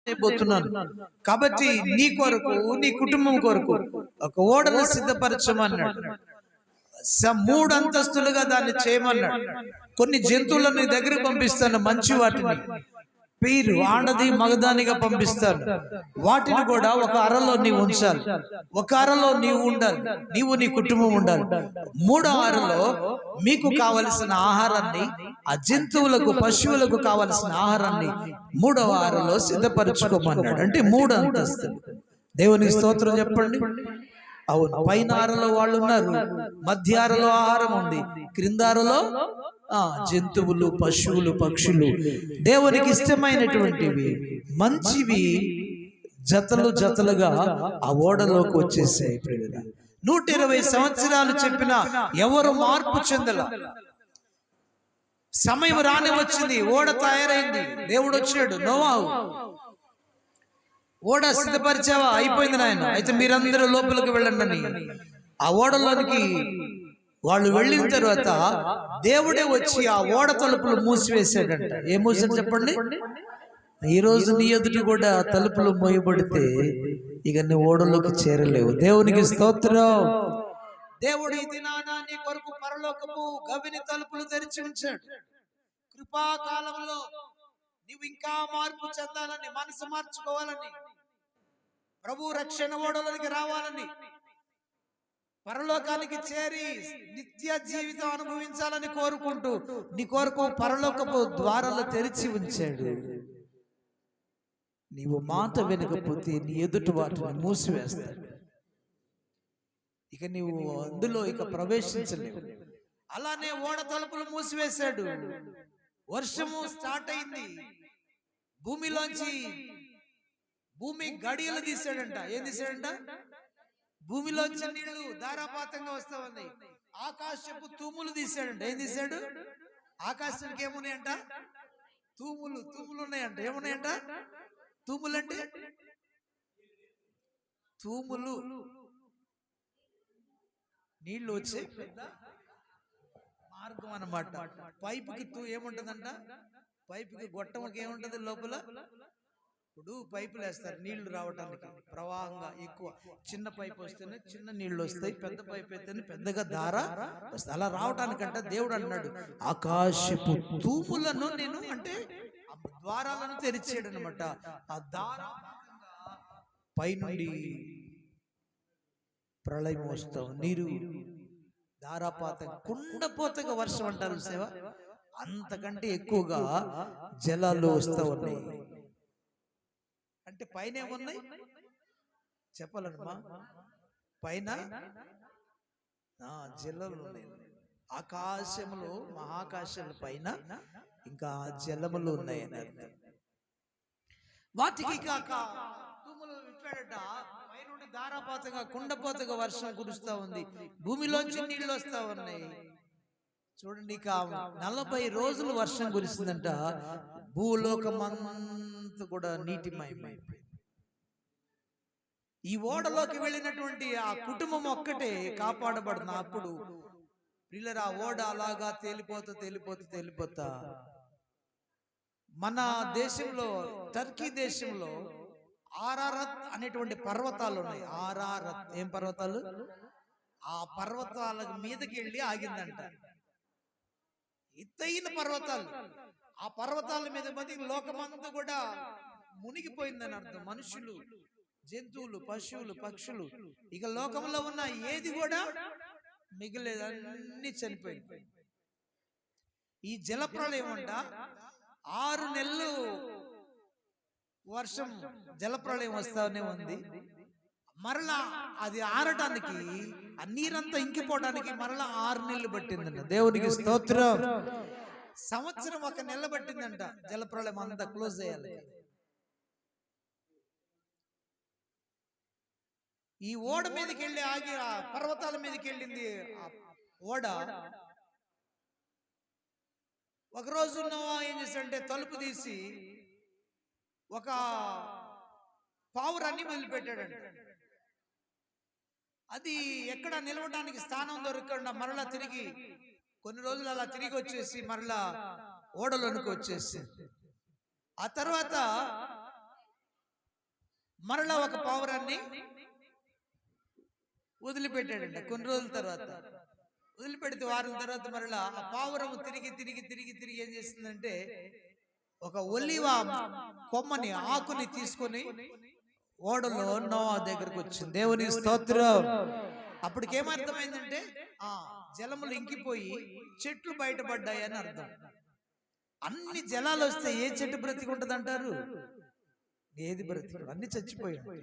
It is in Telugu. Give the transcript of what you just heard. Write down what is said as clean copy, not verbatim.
చేయబోతున్నాను. కాబట్టి నీ కొరకు, నీ కుటుంబం కొరకు ఒక ఓడను సిద్ధపరచమన్నాడు. 3 అంతస్తులుగా దాన్ని చేయమన్నాడు. కొన్ని జంతువులను నీ దగ్గరికి పంపిస్తాను, మంచి వాటిని, పేరు ఆడది మగదానిగా పంపిస్తాను. వాటిని కూడా ఒక అరలో నీవు ఉంచాలి, ఒక అరలో నీవు ఉండాలి, నీవు నీ కుటుంబం ఉండాలి. 3వ అరలో మీకు కావలసిన ఆహారాన్ని, ఆ జంతువులకు పశువులకు కావలసిన ఆహారాన్ని 3వ అరలో సిద్ధపరచుకోమన్నాడు. అంటే 3 అంతస్తులు. దేవునికి స్తోత్రం చెప్పండి. అవును, పైన అరలో వాళ్ళు ఉన్నారు, మధ్య అరలో ఆహారం ఉంది, క్రింద అరలో జంతువులు, పశువులు, పక్షులు, దేవునికి ఇష్టమైనటువంటివి మంచివి జతలు జతలుగా ఆ ఓడలోకి వచ్చేసాయి. 120 సంవత్సరాలు చెప్పిన ఎవరు మార్పు చెందల. సమయం రాని వచ్చింది, ఓడ తయారైంది, దేవుడు వచ్చాడు. నోవాహు, ఓడ సిద్ధపరిచావా? అయిపోయింది నాయన, అయితే మీరందరూ లోపలికి వెళ్ళండి అని ఆ ఓడలోనికి వాళ్ళు వెళ్ళిన తర్వాత దేవుడే వచ్చి ఆ ఓడ తలుపులు మూసివేశాడంట. ఏ మూసాడు చెప్పండి? ఈ రోజు నీ ఎదుటి కూడా తలుపులు మోయబడితే ఇక నీ ఓడలోకి చేరలేవు. దేవునికి స్తోత్రం. దేవుడు ఈ దినాన నీ కొరకు పరలోకపు గవిని తలుపులు తెరిచి ఉంచాడు. కృపాకాలంలో నీవు ఇంకా మార్పు చెందాలని, మనసు మార్చుకోవాలని, ప్రభు రక్షణ ఓడలోనికి రావాలని, పరలోకానికి చేరి నిత్య జీవితం అనుభవించాలని కోరుకుంటూ నీ కొరకు పరలోకపు ద్వారాలు తెరిచి ఉంచాడు. నీవు మాట వినకపోతే నీ ఎదుటి వాటిని మూసివేస్తాడు. ఇక నీవు అందులో ఇక ప్రవేశించలేవు. అలానే ఓడ తలుపులు మూసివేశాడు. వర్షము స్టార్ట్ అయింది. భూమిలోంచి భూమి గడియలు తీసాడంట. ఏం తీసాడంట? భూమిలోంచి నీళ్లు ధారాపాతంగా వస్తా ఉన్నాయి. ఆకాశపు తూములు తీసాడంట. ఏం తీసాడు? ఆకాశానికి ఏమున్నాయంట? తూములు. తూములు ఉన్నాయంట. ఏమున్నాయంట? తూములు అంటే తూములు, నీళ్లు వచ్చే పెద్ద మార్గం అన్నమాట. పైపుకి ఏముంటదంట? పైపుకి గొట్టంకి ఏముంటది లోపల? ఇప్పుడు పైపులు వేస్తారు నీళ్లు రావడానికి, ప్రవాహంగా ఎక్కువ. చిన్న పైపు వస్తేనే చిన్న నీళ్లు వస్తాయి, పెద్ద పైపు అయితేనే పెద్దగా దార వస్తాయి. అలా రావటానికంట దేవుడు అన్నాడు, ఆకాశపు తూములను నేను, అంటే ద్వారాలను తెరిచాడు అనమాట. ఆ దార పైనుండి ప్రళయం వస్తావు, నీరు ధారాపాతం, కుండపోతగా వర్షం అంటారు సేవ, అంతకంటే ఎక్కువగా జలాలు వస్తూ ఉన్నాయి. అంటే పైన ఏమున్నాయి చెప్పాలమ్మా? పైన జలాలు ఉన్నాయి. ఆకాశములో, మహాకాశాల పైన ఇంకా జలములు ఉన్నాయి అని అర్థం. వాటికి కాక తూములు విప్పాడట. పైనుండి ధారాపాతంగా, కుండపోతగా వర్షం కురుస్తా ఉంది, భూమిలోంచి నీళ్లు వస్తా ఉన్నాయి. చూడండి, ఇక 40 రోజులు వర్షం కురిసిందంట. భూలోకమంతా కూడా నీటిమయమైపోయింది. ఈ ఓడలోకి వెళ్ళినటువంటి ఆ కుటుంబం ఒక్కటే కాపాడబడుతుంది. అప్పుడు పిల్లలు ఆ ఓడ అలాగా తేలిపోతా మన దేశంలో, టర్కీ దేశంలో ఆరారత్ అనేటువంటి పర్వతాలు ఉన్నాయి. ఆరారత్ ఏం పర్వతాలు? ఆ పర్వతాల మీదకి వెళ్ళి ఆగిందంట. ఎత్తైన పర్వతాలు. ఆ పర్వతాల మీద లోకమంతా కూడా మునిగిపోయిందని అర్థం. మనుషులు, జంతువులు, పశువులు, పక్షులు, ఇక లోకంలో ఉన్న ఏది కూడా మిగిలేదు, అన్ని చనిపోయింది. ఈ జలప్రళయం అంట 6 నెలలు వర్షం, జలప్రళయం వస్తానే ఉంది. మరలా అది ఆరటానికి, ఆ నీరంతా ఇంకిపోవడానికి మరలా 6 నెలలు పట్టిందంట. దేవునికి స్తోత్రం. సంవత్సరం 1 నెల పట్టిందంట జలప్రళయం అంతా క్లోజ్ చేయాలి. ఈ ఓడ మీదకి వెళ్ళి ఆగి, ఆ పర్వతాల మీదకి వెళ్ళింది ఆ ఓడ. ఒకరోజు నోవా ఏం చేశాడంటే తలుపు తీసి ఒక పావురాన్ని వదిలిపెట్టాడంట. అది ఎక్కడ నిలవడానికి స్థానం దొరకకుండా మరలా తిరిగి కొన్ని రోజులు అలా తిరిగి వచ్చేసి మరలా ఓడలోనికి వచ్చేసి, ఆ తర్వాత మరలా ఒక పావురాన్ని వదిలిపెట్టాడంట. కొన్ని రోజుల తర్వాత వదిలిపెడితే వారం తర్వాత మరలా ఆ పావురము తిరిగి ఏం చేస్తుందంటే ఒక ఒలివ కొమ్మని ఆకుని తీసుకొని ఓడలో నోవా దగ్గరకు వచ్చింది. దేవుని స్తోత్రం. అప్పటికేమర్థమైందంటే ఆ జలములు ఇంకిపోయి చెట్లు బయటపడ్డాయని అర్థం. అన్ని జలాలు వస్తే ఏ చెట్టు బ్రతికి ఉంటది అంటారు? ఏది బ్రతికి? అన్ని చచ్చిపోయాయి.